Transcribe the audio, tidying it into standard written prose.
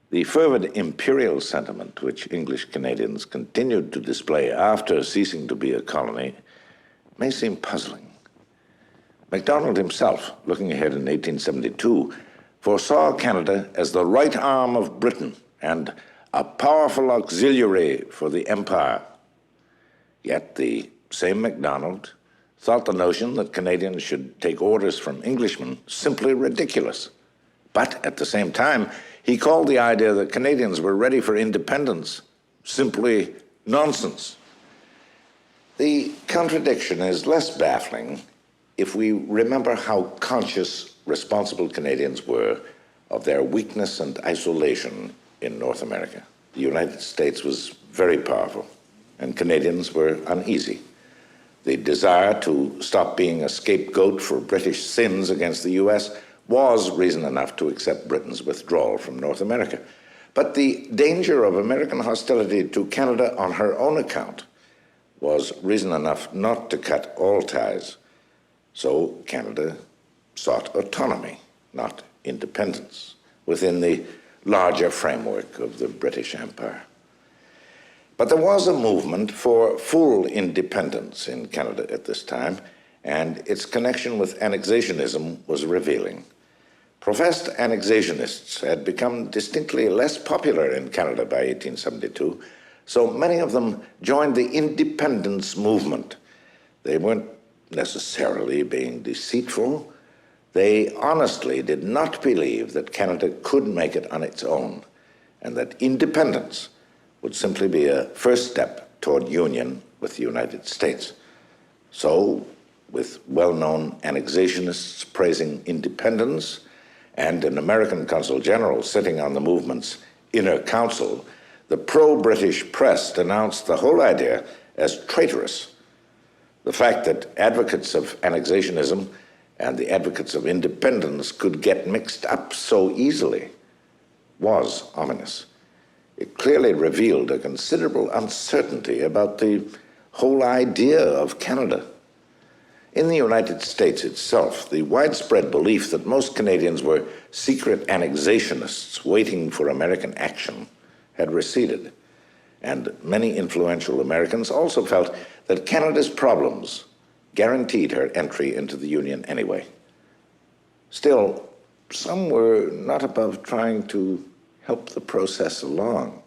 The fervid imperial sentiment which English Canadians continued to display after ceasing to be a colony may seem puzzling. Macdonald himself, looking ahead in 1872, foresaw Canada as the right arm of Britain and a powerful auxiliary for the empire. Yet the same Macdonald thought the notion that Canadians should take orders from Englishmen simply ridiculous. But at the same time, he called the idea that Canadians were ready for independence simply nonsense. The contradiction is less baffling if we remember how conscious responsible Canadians were of their weakness and isolation in North America. The United States was very powerful, and Canadians were uneasy. The desire to stop being a scapegoat for British sins against the US was reason enough to accept Britain's withdrawal from North America. But the danger of American hostility to Canada on her own account was reason enough not to cut all ties. So Canada sought autonomy, not independence, within the larger framework of the British Empire. But there was a movement for full independence in Canada at this time, and its connection with annexationism was revealing. Professed annexationists had become distinctly less popular in Canada by 1872, so many of them joined the independence movement. They weren't necessarily being deceitful. They honestly did not believe that Canada could make it on its own, and that independence would simply be a first step toward union with the United States. So, with well-known annexationists praising independence and an American consul general sitting on the movement's inner council, the pro-British press denounced the whole idea as traitorous. The fact that advocates of annexationism and the advocates of independence could get mixed up so easily was ominous. It clearly revealed a considerable uncertainty about the whole idea of Canada. In the United States itself, the widespread belief that most Canadians were secret annexationists waiting for American action had receded, and many influential Americans also felt that Canada's problems guaranteed her entry into the Union anyway. Still, some were not above trying to help the process along.